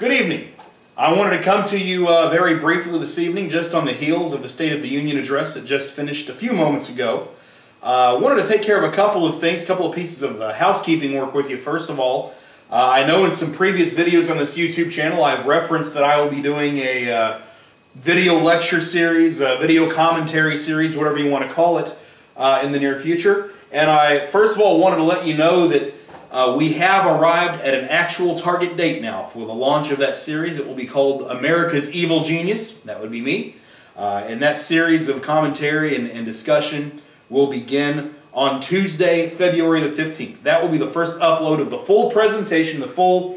Good evening. I wanted to come to you very briefly this evening, just on the heels of the State of the Union address that just finished a few moments ago. I wanted to take care of a couple of things, a couple of pieces of housekeeping work with you. First of all, I know in some previous videos on this YouTube channel I've referenced that I will be doing a video lecture series, video commentary series, whatever you want to call it, in the near future. And I, first of all, wanted to let you know that we have arrived at an actual target date now for the launch of that series. It will be called America's Evil Genius. That would be me. And that series of commentary and discussion will begin on Tuesday, February the 15th. That will be the first upload of the full presentation, the full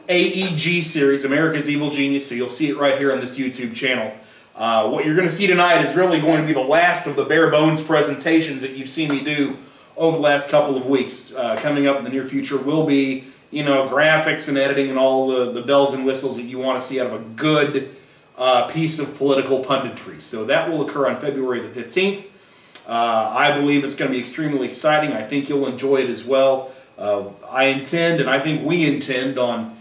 AEG series, America's Evil Genius, so you'll see it right here on this YouTube channel. What you're going to see tonight is really going to be the last of the bare bones presentations that you've seen me do over the last couple of weeks. Coming up in the near future will be, you know, graphics and editing and all the bells and whistles that you want to see out of a good piece of political punditry. So that will occur on February the 15th. I believe it's going to be extremely exciting. I think you'll enjoy it as well. I intend, and I think we intend, on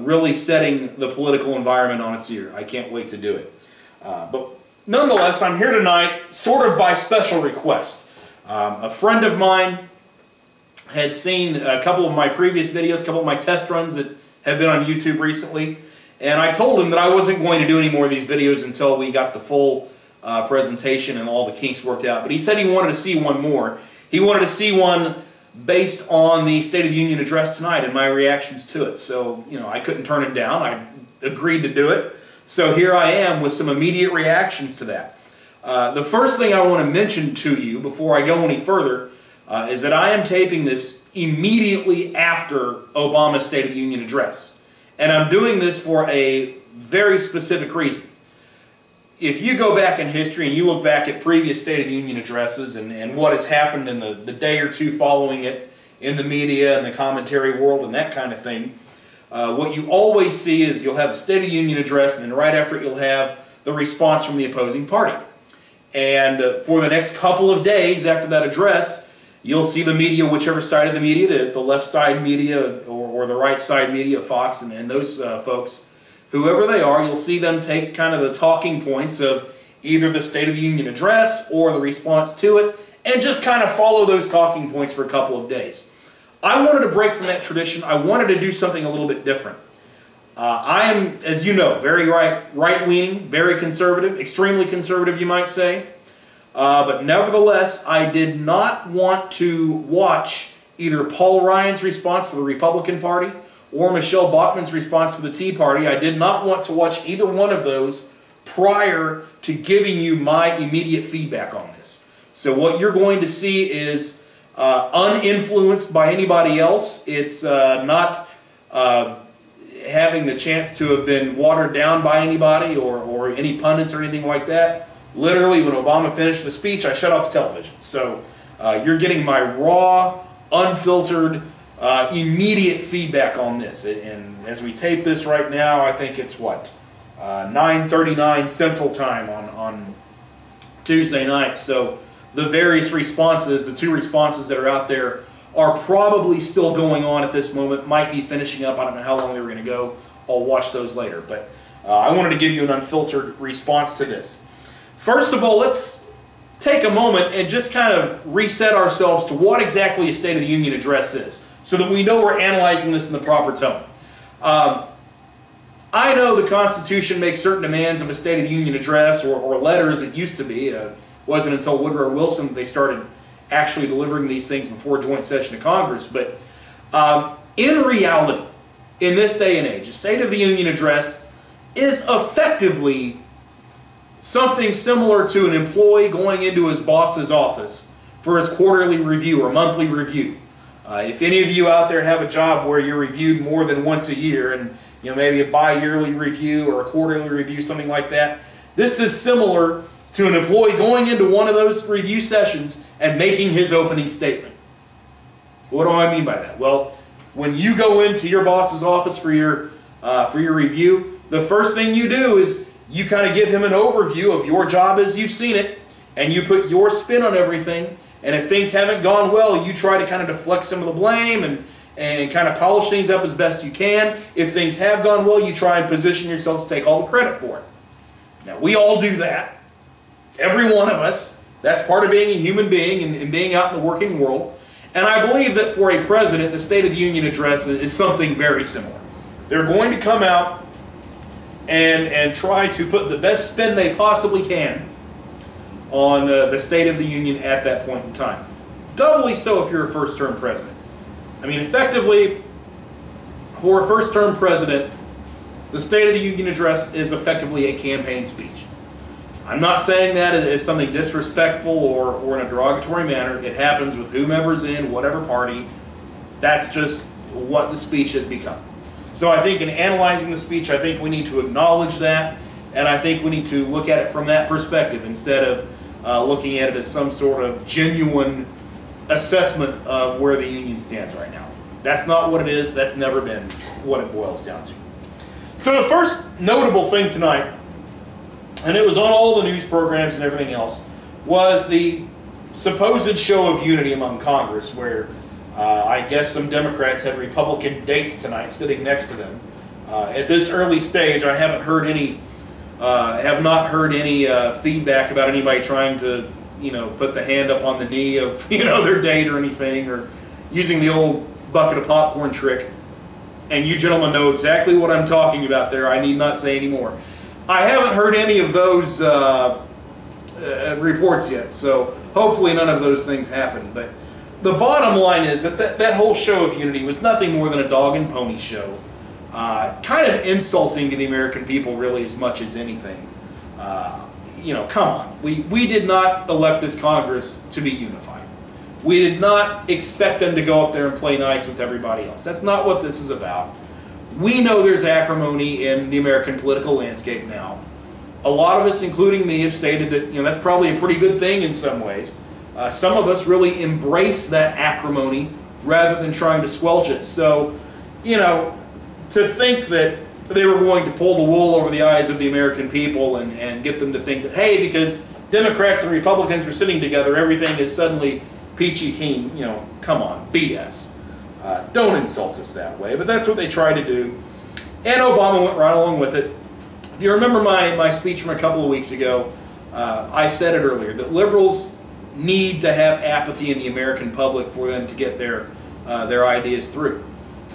really setting the political environment on its ear. I can't wait to do it. But nonetheless, I'm here tonight sort of by special request. A friend of mine had seen a couple of my previous videos, a couple of my test runs that have been on YouTube recently, and I told him that I wasn't going to do any more of these videos until we got the full presentation and all the kinks worked out. But he said he wanted to see one more. He wanted to see one based on the State of the Union address tonight and my reactions to it. So, you know, I couldn't turn him down. I agreed to do it. So here I am with some immediate reactions to that. The first thing I want to mention to you before I go any further is that I am taping this immediately after Obama's State of the Union address. And I'm doing this for a very specific reason. If you go back in history and you look back at previous State of the Union addresses and what has happened in the day or two following it in the media and the commentary world and that kind of thing, what you always see is you'll have the State of the Union address, and then right after it you'll have the response from the opposing party. And for the next couple of days after that address, you'll see the media, whichever side of the media it is, the left side media or the right side media, Fox and those folks, whoever they are, you'll see them take kind of the talking points of either the State of the Union address or the response to it and just kind of follow those talking points for a couple of days. I wanted to break from that tradition. I wanted to do something a little bit different. I am, as you know, very right-leaning, very conservative, extremely conservative, you might say. But nevertheless, I did not want to watch either Paul Ryan's response for the Republican Party or Michelle Bachmann's response for the Tea Party. I did not want to watch either one of those prior to giving you my immediate feedback on this. So what you're going to see is uninfluenced by anybody else. It's not having the chance to have been watered down by anybody or any pundits or anything like that. Literally, when Obama finished the speech, I shut off the television. So you're getting my raw, unfiltered, immediate feedback on this. And as we tape this right now, I think it's what, 9:39 Central Time on Tuesday night. So the various responses, the two responses that are out there, are probably still going on at this moment, might be finishing up. I don't know how long they were going to go. I'll watch those later. But I wanted to give you an unfiltered response to this. First of all, let's take a moment and just kind of reset ourselves to what exactly a State of the Union address is, so that we know we're analyzing this in the proper tone. I know the Constitution makes certain demands of a State of the Union address, or letters. It used to be. It wasn't until Woodrow Wilson that they started actually delivering these things before a joint session of Congress. But in reality, in this day and age, a State of the Union address is effectively something similar to an employee going into his boss's office for his quarterly review or monthly review. If any of you out there have a job where you're reviewed more than once a year, and you know, maybe a bi-yearly review or a quarterly review, something like that, this is similar to an employee going into one of those review sessions and making his opening statement. What do I mean by that? Well, when you go into your boss's office for your review, the first thing you do is you kind of give him an overview of your job as you've seen it, and you put your spin on everything. And if things haven't gone well, you try to kind of deflect some of the blame and and kind of polish things up as best you can. If things have gone well, you try and position yourself to take all the credit for it. Now, we all do that. Every one of us. That's part of being a human being and being out in the working world. And I believe that for a president, the State of the Union address is something very similar. They're going to come out and try to put the best spin they possibly can on the State of the Union at that point in time. Doubly so if you're a first-term president. I mean, effectively, for a first-term president, the State of the Union address is effectively a campaign speech. I'm not saying that as something disrespectful or in a derogatory manner. It happens with whomever's in whatever party. That's just what the speech has become. So I think in analyzing the speech, I think we need to acknowledge that, and I think we need to look at it from that perspective instead of looking at it as some sort of genuine assessment of where the Union stands right now. That's not what it is. That's never been what it boils down to. So the first notable thing tonight, and it was on all the news programs and everything else, was the supposed show of unity among Congress, where I guess some Democrats had Republican dates tonight sitting next to them. At this early stage, I haven't heard any, have not heard any feedback about anybody trying to, put the hand up on the knee of, their date or anything, or using the old bucket of popcorn trick. And you gentlemen know exactly what I'm talking about there. I need not say any more. I haven't heard any of those reports yet, so hopefully none of those things happen. But the bottom line is that whole show of unity was nothing more than a dog and pony show, kind of insulting to the American people really as much as anything. Come on. We did not elect this Congress to be unified. We did not expect them to go up there and play nice with everybody else. That's not what this is about. We know there's acrimony in the American political landscape now. A lot of us, including me, have stated that that's probably a pretty good thing in some ways. Some of us really embrace that acrimony rather than trying to squelch it. So, to think that they were going to pull the wool over the eyes of the American people and get them to think that, hey, because Democrats and Republicans are sitting together, everything is suddenly peachy keen, come on, BS. Don't insult us that way, but that's what they tried to do. And Obama went right along with it. If you remember my speech from a couple of weeks ago, I said it earlier, that liberals need to have apathy in the American public for them to get their ideas through.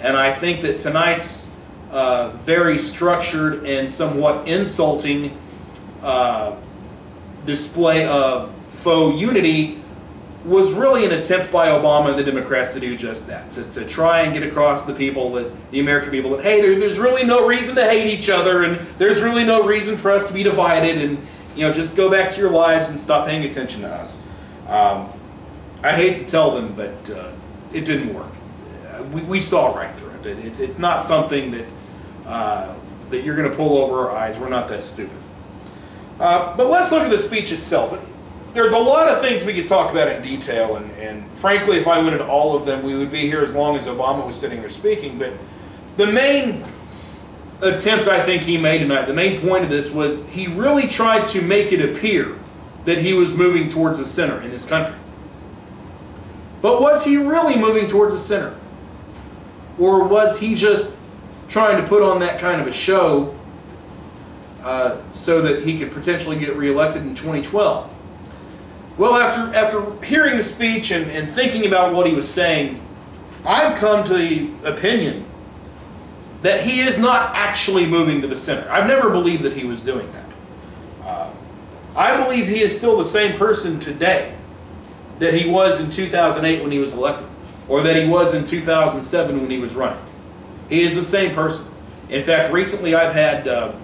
And I think that tonight's very structured and somewhat insulting display of faux unity was really an attempt by Obama and the Democrats to do just that, to try and get across to the people, the American people, that hey, there's really no reason to hate each other, and there's really no reason for us to be divided, and just go back to your lives and stop paying attention to us. I hate to tell them, but it didn't work. We saw right through it. It's not something that that you're going to pull over our eyes. We're not that stupid. But let's look at the speech itself. There's a lot of things we could talk about in detail, and frankly, if I went into all of them, we would be here as long as Obama was sitting there speaking. But the main attempt I think he made tonight, the main point of this was he really tried to make it appear that he was moving towards the center in this country. But was he really moving towards the center? Or was he just trying to put on that kind of a show so that he could potentially get reelected in 2012? Well, after hearing the speech and thinking about what he was saying, I've come to the opinion that he is not actually moving to the center. I've never believed that he was doing that. I believe he is still the same person today that he was in 2008 when he was elected, or that he was in 2007 when he was running. He is the same person. In fact, recently I've had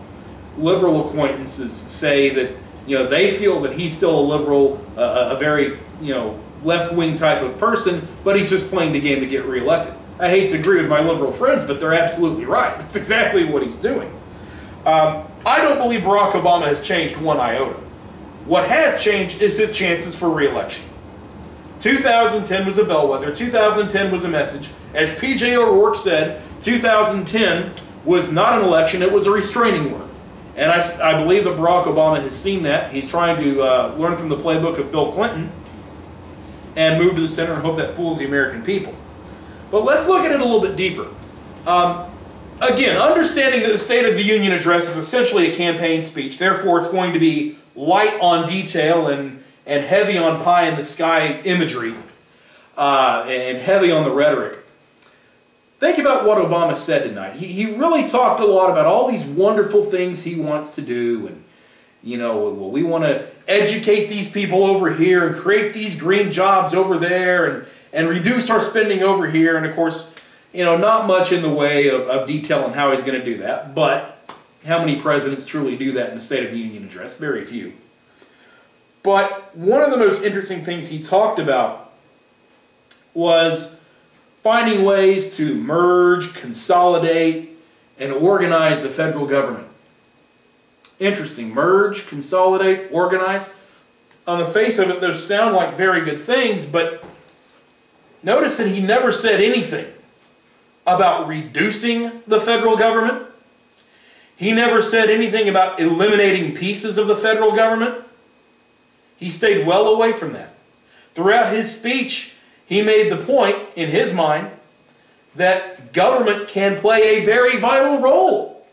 liberal acquaintances say that they feel that he's still a liberal, a very left-wing type of person, but he's just playing the game to get reelected. I hate to agree with my liberal friends, but they're absolutely right. That's exactly what he's doing. I don't believe Barack Obama has changed one iota. What has changed is his chances for reelection. 2010 was a bellwether. 2010 was a message. As P.J. O'Rourke said, 2010 was not an election, it was a restraining order. And I believe that Barack Obama has seen that. He's trying to learn from the playbook of Bill Clinton and move to the center and hope that fools the American people. But let's look at it a little bit deeper. Again, understanding that the State of the Union address is essentially a campaign speech, therefore it's going to be light on detail and heavy on pie-in-the-sky imagery, and heavy on the rhetoric. Think about what Obama said tonight. He really talked a lot about all these wonderful things he wants to do, and well, we want to educate these people over here and create these green jobs over there and reduce our spending over here. And of course, not much in the way of detail on how he's going to do that. But how many presidents truly do that in the State of the Union address? Very few. But one of the most interesting things he talked about was finding ways to merge, consolidate, and organize the federal government. Interesting. Merge, consolidate, organize. On the face of it, those sound like very good things, but notice that he never said anything about reducing the federal government. He never said anything about eliminating pieces of the federal government. He stayed well away from that. Throughout his speech, he made the point, in his mind, that government can play a very vital role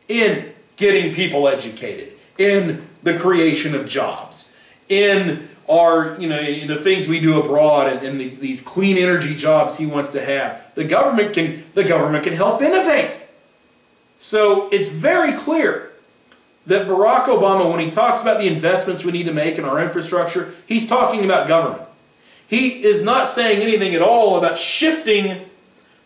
in getting people educated, in the creation of jobs, in our, the things we do abroad, and these clean energy jobs he wants to have. The government can help innovate. So it's very clear that Barack Obama, when he talks about the investments we need to make in our infrastructure, he's talking about government. He is not saying anything at all about shifting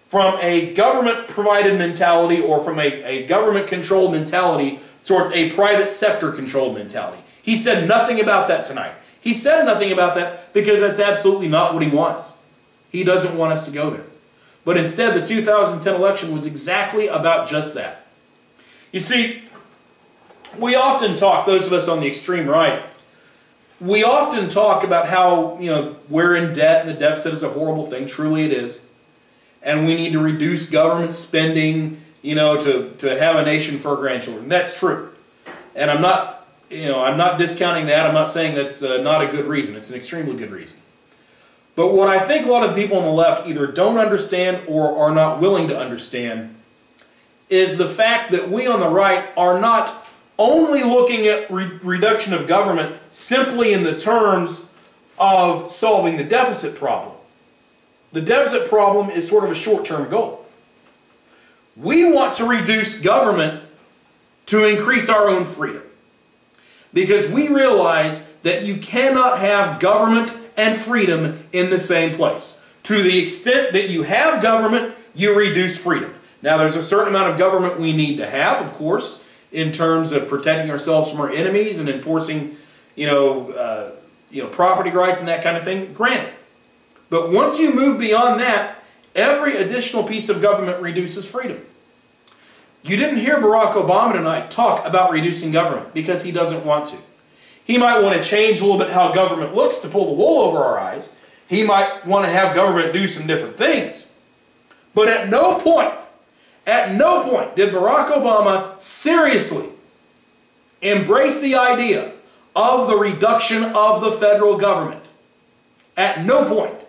from a government-provided mentality or from a government-controlled mentality towards a private sector-controlled mentality. He said nothing about that tonight. He said nothing about that because that's absolutely not what he wants. He doesn't want us to go there. But instead, the 2010 election was exactly about just that. You see, we often talk, those of us on the extreme right, we often talk about how, we're in debt and the deficit is a horrible thing. Truly it is. And we need to reduce government spending, to have a nation for our grandchildren. That's true. And I'm not discounting that. I'm not saying that's not a good reason. It's an extremely good reason. But what I think a lot of the people on the left either don't understand or are not willing to understand is the fact that we on the right are not only looking at reduction of government simply in the terms of solving the deficit problem. The deficit problem is sort of a short-term goal. We want to reduce government to increase our own freedom. Because we realize that you cannot have government and freedom in the same place. To the extent that you have government, you reduce freedom. Now, there's a certain amount of government we need to have, of course, in terms of protecting ourselves from our enemies and enforcing, property rights and that kind of thing. Granted. But once you move beyond that, every additional piece of government reduces freedom. You didn't hear Barack Obama tonight talk about reducing government because he doesn't want to. He might want to change a little bit how government looks to pull the wool over our eyes. He might want to have government do some different things. But at no point did Barack Obama seriously embrace the idea of the reduction of the federal government. At no point.